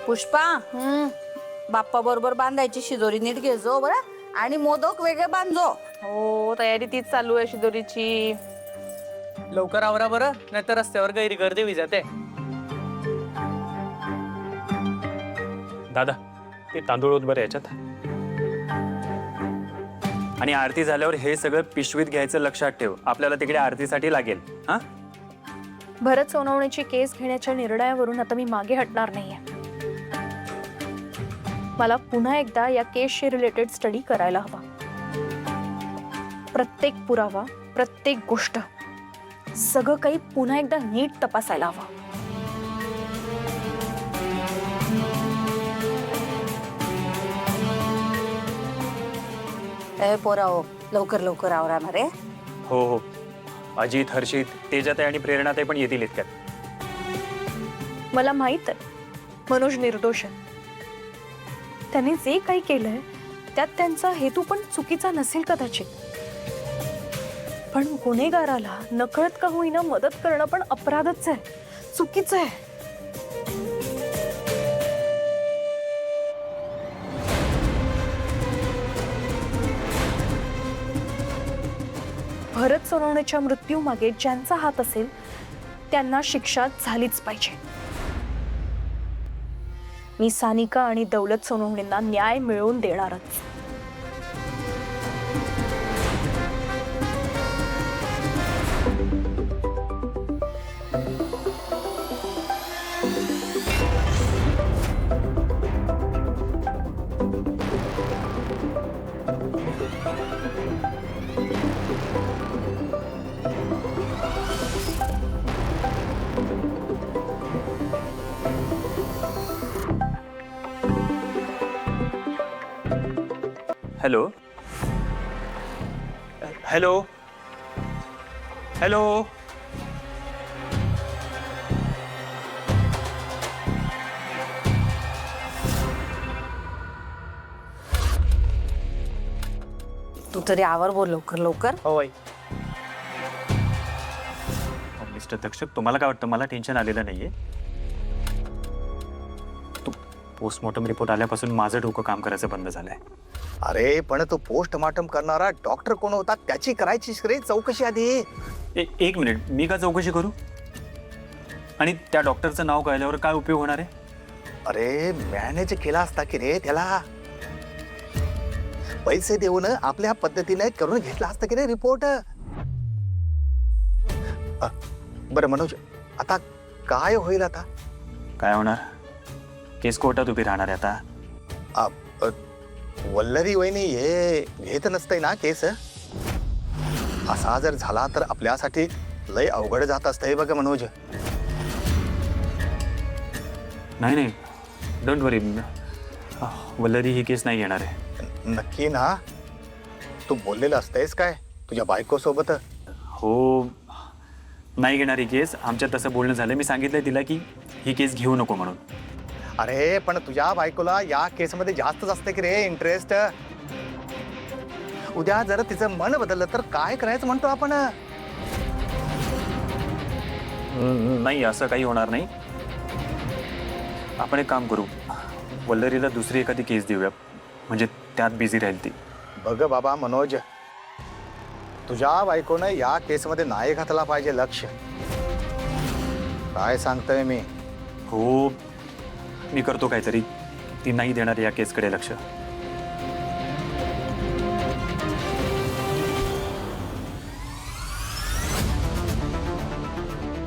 पुष्पा बाप्पा बरोबर बांधायची शिदोरी नीट घे जो बरं आणि मोदक वेगळे बांधो. हो तयारी तीच चालू आहे शिदोरीची. लवकर आवरा बरं, नाहीतर रस्त्यावर गैरगर्दी होई जाते. दादा ते तांदूळ होत बरं याच्यात. आणि आरती झाल्यावर हे सगळं पिशवीत घ्यायचं लक्षात ठेव. आपल्याला तिकडे आरतीसाठी लागेल. हा भरत सोनवणेची केस घेण्याच्या निर्णयावरून आता मी मागे हटणार नाहीये. मला पुन्हा एकदा या केसशी रिलेटेड स्टडी करायला हवा. प्रत्येक पुरावा, प्रत्येक गोष्ट, सगळं काही पुन्हा एकदा नीट तपासायला हवं. ए पोराओ, लवकर लवकर आवरा ना रे. हो हो, अजित, हर्षित, तेजाताई आणि प्रेरणाताई पण येतील इतक्यात. मला माहित आहे मनोज निर्दोष आहे. त्यांनी जे काही केलंय त्यात त्यांचा हेतू पण चुकीचा नसेल कदाचित. पण गुन्हेगाराला नकळत का होईना मदत करणं पण अपराधच आहे, चुकीचं आहे. भरत सोनवणेच्या मृत्यूमागे ज्यांचा हात असेल त्यांना शिक्षा झालीच पाहिजे. मी सानिका आणि दौलत सोनवणेंना न्याय मिळवून देणारच. Hello hello hello. तू तरी आवर बोल लवकर लवकर. हो आई. मिस्टर दक्षक, तुम्हाला काय वाटतं? मला टेन्शन आलेलं नाहीये. पोस्टमॉर्टम रिपोर्ट आल्यापासून माझं डोकं काम करायचं बंद झालंय. अरे पण तो पोस्टमॉर्टम करणारा डॉक्टर कोण होता त्याची करायची रे चौकशी आधी. एक मिनिट, मी का चौकशी करू? आणि त्या डॉक्टरचं नाव कळल्यावर काय उपयोग होणार आहे? अरे मॅनेज केला असता की रे त्याला. पैसे देऊन आपल्या पद्धतीने करून घेतला असता की रे रिपोर्ट. बरं मनोज, आता काय होईल? आता काय होणार? केस कोर्टात उभी राहणार आहे आता. वल्लरी वहिनी हे घेत नसतंय ना केस. असा जर झाला तर आपल्यासाठी लय अवघड जात असतंय बघ मनोज. नाही नाही, डोंट वरी. वल्लरी ही केस नाही घेणार आहे. नक्की ना? तू बोललेलं असतंयस काय तुझ्या बायको सोबत? हो, नाही घेणार ही केस. आमच्यात तसं बोलणं झालं. मी सांगितलंय तिला की ही केस घेऊ नको म्हणून. अरे पण तुझ्या बायकोला या केसमध्ये जास्तच असते की रे इंटरेस्ट. उद्या जर तिचं मन बदललं तर काय करायचं म्हणतो आपण? नाही, असं काही होणार नाही. आपण एक काम करू, वल्लरीला दुसरी एखादी केस देऊया, म्हणजे त्यात बिझी राहील ती. बघ बाबा मनोज, तुझ्या बायकोनं या केसमध्ये नाही घातला पाहिजे लक्ष. काय सांगतोय मी? हो, मी करतो काहीतरी. ती नाही देणार या केसकडे लक्ष.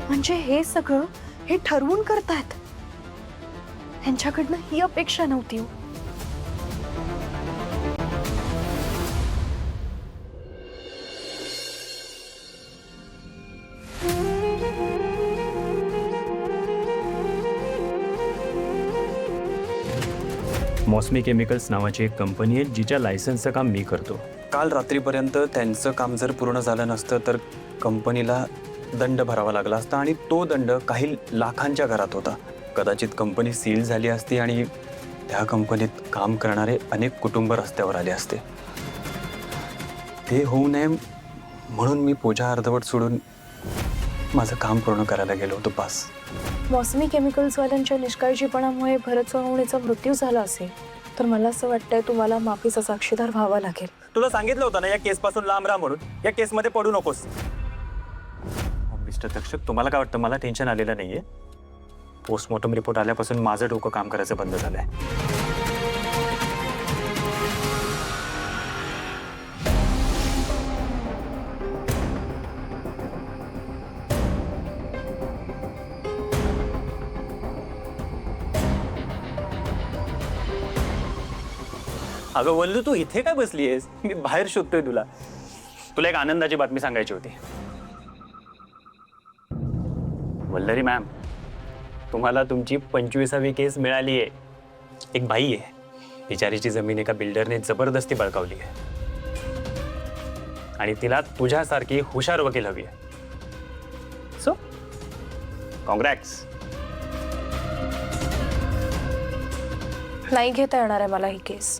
म्हणजे हे सगळं हे ठरवून करतायत. त्यांच्याकडनं ही अपेक्षा नव्हती हो. मौसमी केमिकल्स नावाची एक कंपनी आहे जिच्या लायसन्सचं काम मी करतो. काल रात्रीपर्यंत त्यांचं काम जर पूर्ण झालं नसतं तर कंपनीला दंड भरावा लागला असता आणि तो दंड काही लाखांच्या घरात होता. कदाचित कंपनी सील झाली असती आणि त्या कंपनीत काम करणारे अनेक कुटुंब रस्त्यावर आले असते. ते होऊ नये म्हणून मी पूजा अर्धवट सोडून माझं काम पूर्ण करायला गेलो होतो बस. मौसमी केमिकल्सवाल्यांच्या निष्काळजीपणामुळे भरत सोनवणेचा मृत्यू झाला असेल तर मला असं वाटतंय तुम्हाला माफीचा साक्षीदार व्हावा लागेल. तुला सांगितलं होतं ना या केस पासून लांब राहा म्हणून. या केस मध्ये पडू नकोस. मिस्टर तक्षक, तुम्हाला काय वाटतं मला टेन्शन आलेलं नाहीये? पोस्टमॉर्टम रिपोर्ट आल्यापासून माझं डोकं काम करायचं बंद झालंय. अगं वल्लू, तू इथे काय बसलीयस? मी बाहेर शोधतोय तुला. तुला एक आनंदाची बातमी सांगायची होती. वल्लरी मॅम, तुम्हाला तुमची 25वी केस मिळाली आहे. एक बाई आहे, बिचारीची जमीन एका बिल्डरने जबरदस्ती बळकावली आहे आणि तिला तुझ्यासारखी हुशार वकील हवी आहे. So congrats. नाही घेता येणार आहे मला ही केस,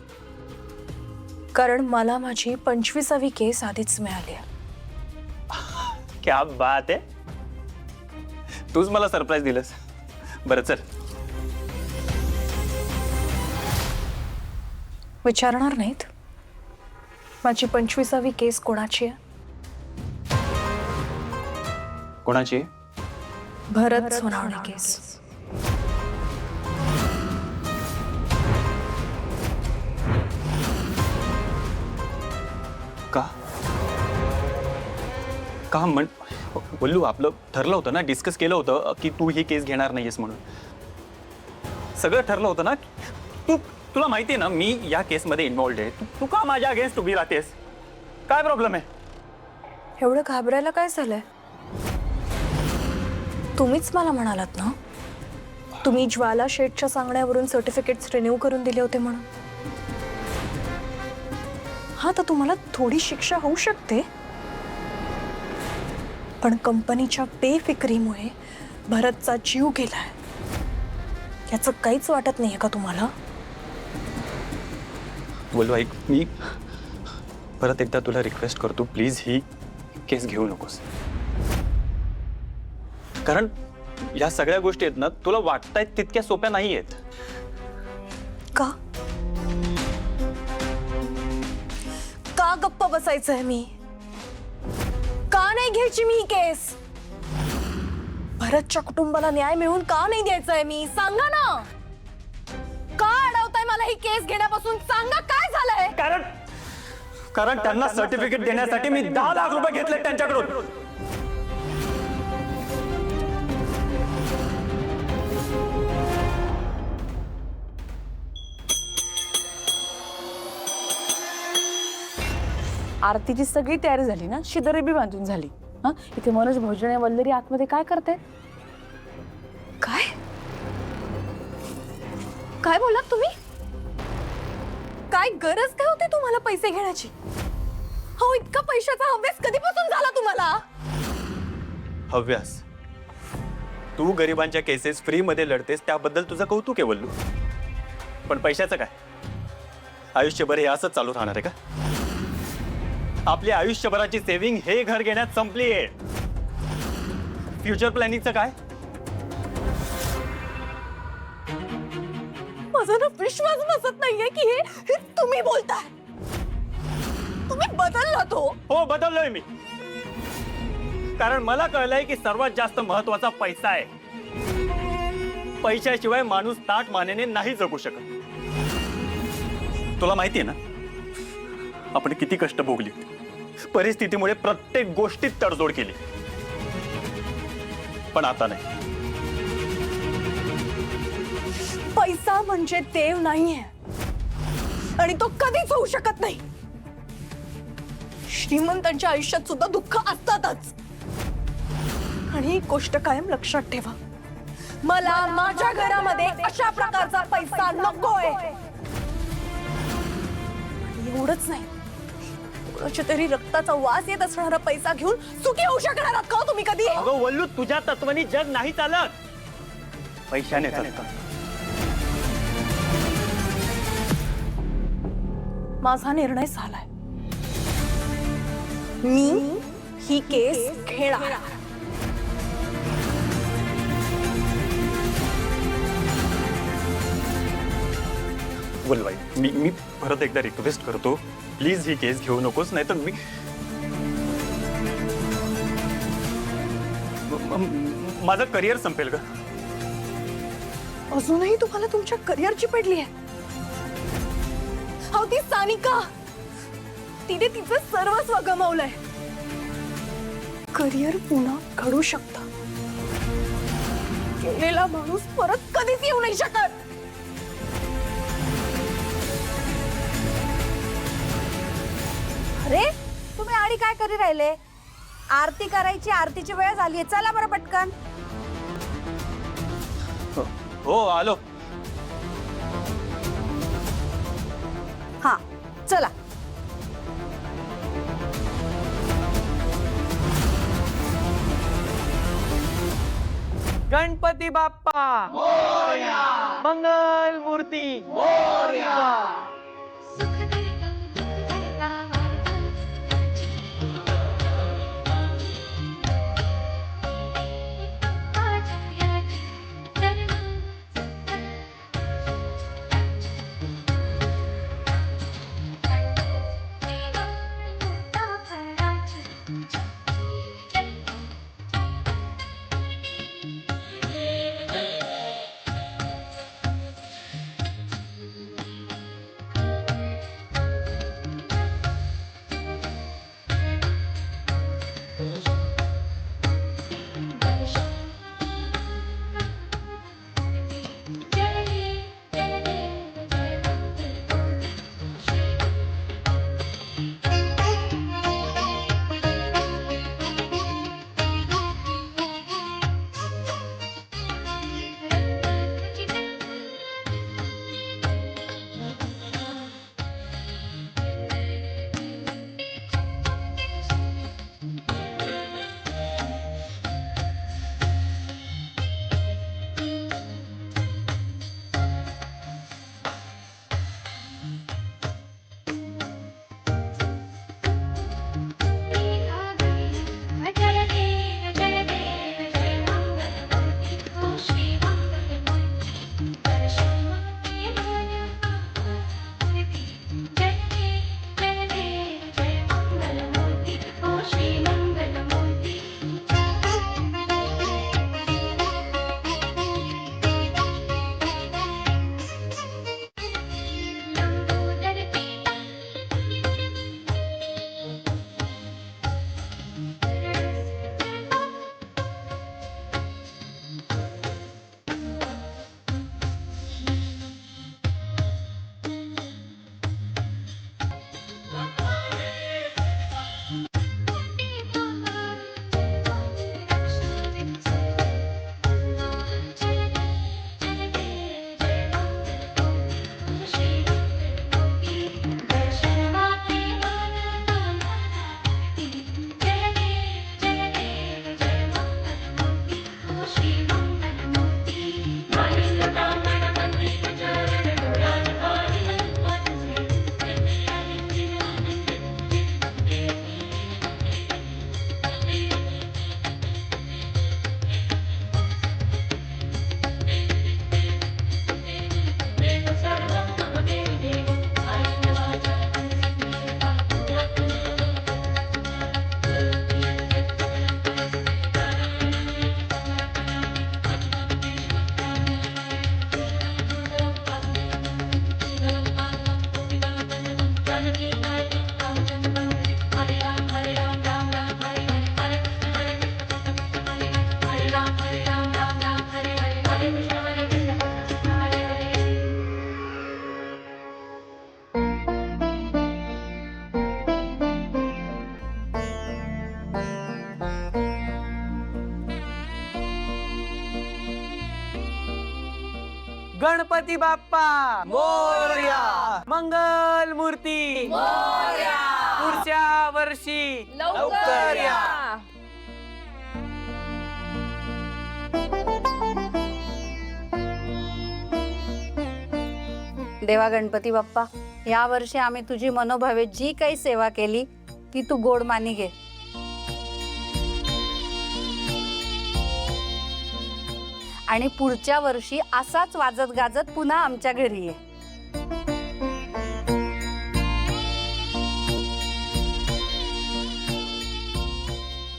कारण मला माझी 25वी केस आधीच मिळाली आहे. क्या बात आहे. तूच मला सरप्राईज दिलंस. बरं चल. विचारणार नाहीत माझी 25वी केस कोणाची आहे? कोणाची? भरत सोनवणे केस. का का म्हण बोलू, आपलं ठरलं होतं ना, डिस्कस केलं होतं की तू ही केस घेणार नाहीयेस म्हणून. सगळं ठरलं होतं ना. तुला माहिती आहे ना मी या केसमध्ये इन्व्हॉल्ड आहे. तू का माझ्या अगेन्स्ट उभी राहतेस? काय प्रॉब्लेम आहे? एवढं घाबरायला काय झालंय? तुम्हीच मला म्हणालात ना तुम्ही ज्वाला शेठच्या सांगण्यावरून सर्टिफिकेट्स रिन्यू करून दिले होते म्हणून. हा, तर तुम्हाला थोडी शिक्षा होऊ शकते, पण कंपनीच्या बेफिक्रीमुळे भरतचा जीव गेलाय याचं काहीच वाटत नाहीये का तुम्हाला? बोलू ऐक, मी परत एकदा तुला रिक्वेस्ट करतो, प्लीज ही केस घेऊ नकोस. कारण या सगळ्या गोष्टी आहेत ना, तुला वाटतायत तितक्या सोप्या नाही आहेत. का का गप्प बसायचंय मी? का नाही घ्यायची मी ही केस? भरतच्या कुटुंबाला न्याय मिळवून का नाही द्यायचंय मी? सांगा ना. का अडवताय मला ही केस घेण्यापासून? सांगा काय झालंय? कारण त्यांना सर्टिफिकेट देण्यासाठी मी 10 लाख रुपये घेतले त्यांच्याकडून. आरतीची सगळी तयारी झाली ना, शिदोरी बी बांधून झाली. हा, इथे मनोज भोजने वल्लरी आतमध्ये काय करते? काय काय बोललात तुम्ही? काय गरज काय होती तुम्हाला पैसे घेण्याची? हो, इतका पैशाचा हव्यास कधीपासून झाला तुम्हाला? हव्यास? तू गरिबांच्या केसेस फ्री मध्ये लढतेस त्याबद्दल तुझं कौतुक आहे वल्लू, पण पैशाचं काय? आयुष्यभर हे असंच चालू राहणार आहे का? आपल्या आयुष्यभराची सेव्हिंग हे घर घेण्यात संपली आहे. फ्युचर प्लॅनिंगचं काय? माझा ना विश्वास बसत नाहीये की हे तुम्ही बोलताय. तुम्ही बदलला तो. हो, बदललोय मी. कारण मला कळलंय की सर्वात जास्त महत्वाचा पैसा आहे. पैशाशिवाय माणूस ताठ मानेने नाही जगू शकत. तुला माहितीये ना आपण किती कष्ट भोगली, परिस्थितीमुळे प्रत्येक गोष्टीत तडजोड केली, पण आता नाही. पैसा म्हणजे देव नाहीये आणि तो कधीच होऊ शकत नाही. श्रीमंतांच्या आयुष्यात सुद्धा दुःख असतातच. आणि ही गोष्ट कायम लक्षात ठेवा, मला माझ्या घरामध्ये अशा प्रकारचा पैसा नकोय. एवढंच नाही, कोणाच्या तरी रक्ताचा वास येत असणारा पैसा घेऊन सुखी होऊ शकणार आहात का तुम्ही कधी? अगं वल्लू, तुझ्या तत्वानी जग नाही चालत, पैशाने चालतं. माझा निर्णय झालाय. मी ही केस घेणार. वल्लभाई, मी परत एकदा रिक्वेस्ट करतो, प्लीज ही केस घेऊ नकोस, नाही तर मी माझं करिअर संपेल का? अजूनही तुम्हाला तुमच्या करिअरची पडली आहे? अहो ती सानिका, तिने तिचं सर्वस्व गमावलंय. करिअर पुन्हा घडू शकतं. गेलेला माणूस परत कधीच येऊ नाही शकत. अरे तुम्ही आडी काय करी राहिले? आरती करायची, आरतीची वेळ झालीये, चला बरं पटकन. हो आलो. हा चला. गणपती बाप्पा मंगल मूर्ती. गणपती बाप्पा मोरया. मंगल मूर्ती मोरया. पुढच्या वर्षी लवकर या. देवा गणपती बाप्पा, या वर्षी आम्ही तुझी मनोभावे जी काही सेवा केली ती तू गोड मानी घे. आणि पुढच्या वर्षी असाच वाजत गाजत पुन्हा आमच्या घरी ये.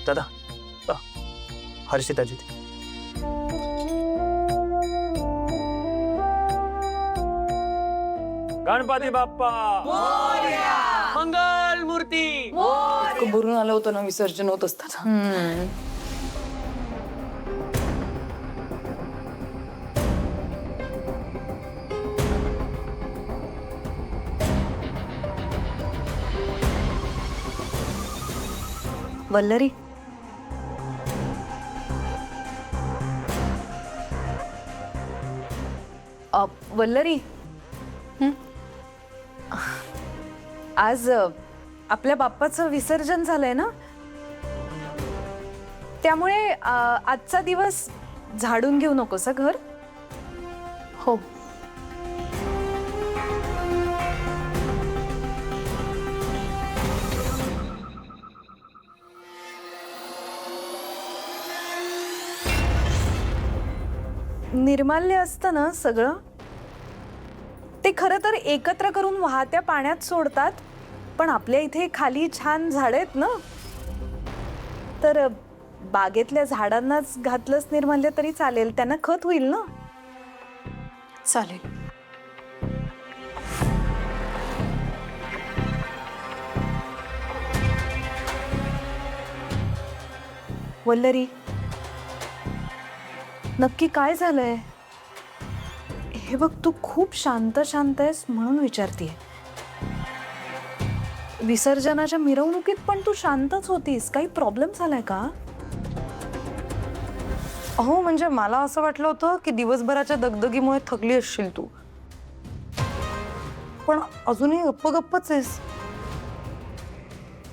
दादा हर्षिताजी गणपती बाप्पा मंगल मूर्ती भरून आलं होतं ना विसर्जन होत असताना. वल्लरी, वल्लरी, आज आपल्या बाप्पाचं विसर्जन झालंय ना, त्यामुळे आजचा दिवस झाडून घेऊ नकोस हं घर. हो. निर्माल्य असतं ना सगळं, ते खरं तर एकत्र करून वाहत्या पाण्यात सोडतात, पण आपल्या इथे खाली छान झाड आहेत ना, तर बागेतल्या झाडांनाच घातलंच निर्माल्य तरी चालेल, त्यांना खत होईल ना. चालेल. वल्लरी, नक्की काय झालंय? हे बघ, तू खूप शांत शांत आहेस म्हणून विचारतीये. विसर्जनाच्या मिरवणुकीत पण तू शांतच होतीस, काही प्रॉब्लेम झालाय का? अहो म्हणजे मला असं वाटलं होतं की दिवसभराच्या दगदगीमुळे थकली असशील तू, पण अजूनही गप्पच आहेस.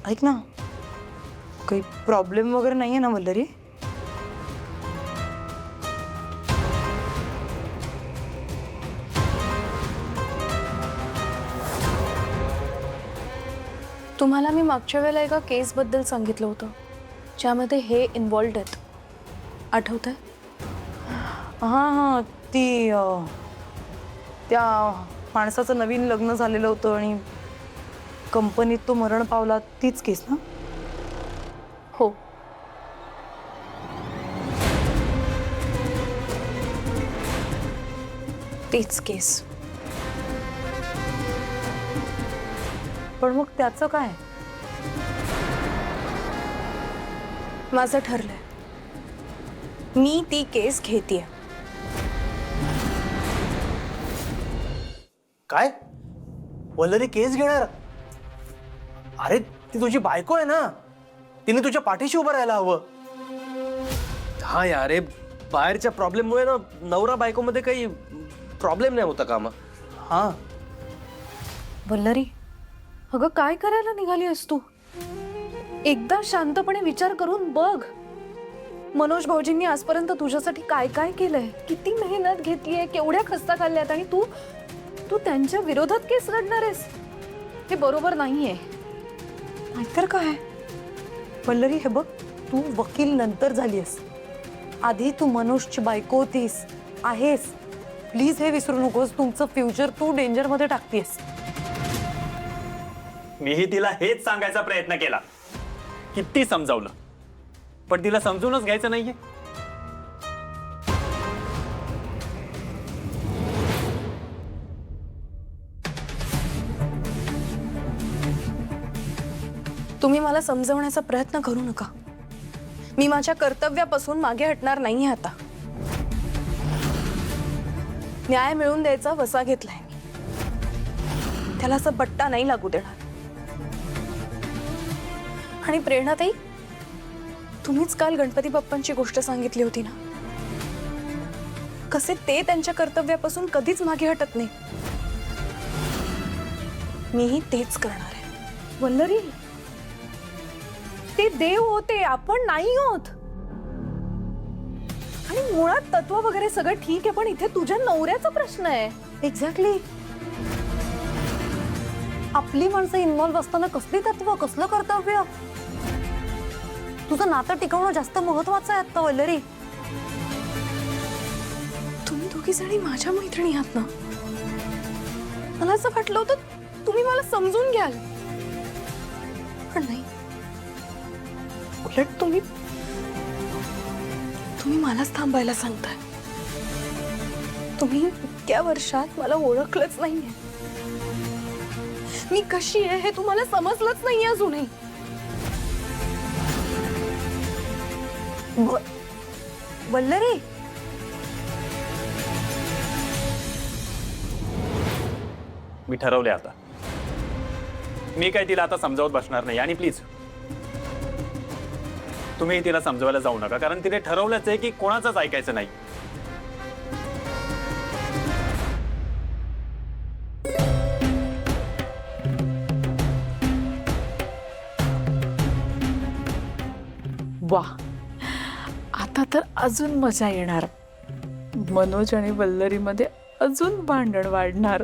ऐक ना, काही प्रॉब्लेम वगैरे नाहीये ना वल्लरी? तुम्हाला मी मागच्या वेळेला एका केसबद्दल सांगितलं होतं, ज्यामध्ये हे इन्व्हॉल्ड आहेत, आठवतंय? हां, ती त्या माणसाचं नवीन लग्न झालेलं होतं आणि कंपनीत तो मरण पावला, तीच केस ना? हो. तीच केस. पण मग त्याचं काय? माझं ठरलंय, मी ती केस घेतेय. काय वल्लरी केस घेणार? अरे ती तुझी बायको आहे ना, तिने तुझ्या पाठीशी उभं राहायला हवं. हा यारे, बाहेरच्या प्रॉब्लेममुळे ना नवरा बायको मध्ये काही प्रॉब्लेम नाही होता का मग? हा वल्लरी, अगं काय करायला निघाली आहेस तू? एकदा शांतपणे विचार करून बघ. मनोज भाऊजींनी आजपर्यंत तुझ्यासाठी काय काय केलंय, किती मेहनत घेतलीये, केवढ्या खस्ता खाल्ल्यात, आणि तू तू त्यांच्या विरोधात केस लढणार आहेस? हे बरोबर नाहीये. नाहीतर काय वल्लरी, हे बघ, तू वकील नंतर झालीस, आधी तू मनोजची बायको होतीस, आहेस. प्लीज हे विसरू नकोस, तुमचं फ्युचर तू डेंजरमध्ये टाकतेस. मीही तिला हेच सांगायचा प्रयत्न केला, किती समजावलं, पण तिला समजूनच घ्यायचं नाहीये. तुम्ही मला समजवण्याचा प्रयत्न करू नका. मी माझ्या कर्तव्यापासून मागे हटणार नाहीये आता. न्याय मिळवून द्यायचा वसा घेतलाय मी, त्याला असं बट्टा नाही लागू देणार. आणि प्रेरणाताई, तुम्हीच काल गणपती बाप्पांची गोष्ट सांगितली होती ना, कसे ते त्यांच्या कर्तव्यापासून कधीच मागे हटत नाही. मीही तेच करणार आहे. वल्लरी, ते देव होते, आपण नाही होत. आणि मुळात तत्व वगैरे सगळं ठीक आहे, पण इथे तुझ्या नवऱ्याचा प्रश्न आहे. एक्झॅक्टली. आपली माणसं इन्व्हॉल्व असताना कसली तत्व, कसलं कर्तव्य? तुझं नातं टिकवणं जास्त महत्वाचं आहे आता वल्लरी. तुम्ही दोघी जणी माझ्या मैत्रिणी आहात ना, मला असं वाटलं होतं तुम्ही मला समजून घ्याल, पण नाही. उलट तुम्ही मलाच थांबायला सांगताय. तुम्ही इतक्या वर्षात मला ओळखलंच नाहीये. मी कशी आहे हे तुम्हाला समजलंच नाहीये अजूनही. वल्लरी, मी ठरवले आता. मी काय तिला आता समजावत बसणार नाही. आणि प्लीज तुम्ही तिला समजवायला जाऊ नका, कारण तिने ठरवलंच आहे की कोणाचंच ऐकायचं नाही. वा, आता तर अजून मजा येणार. मनोज आणि वल्लरीमध्ये अजून भांडण वाढणार.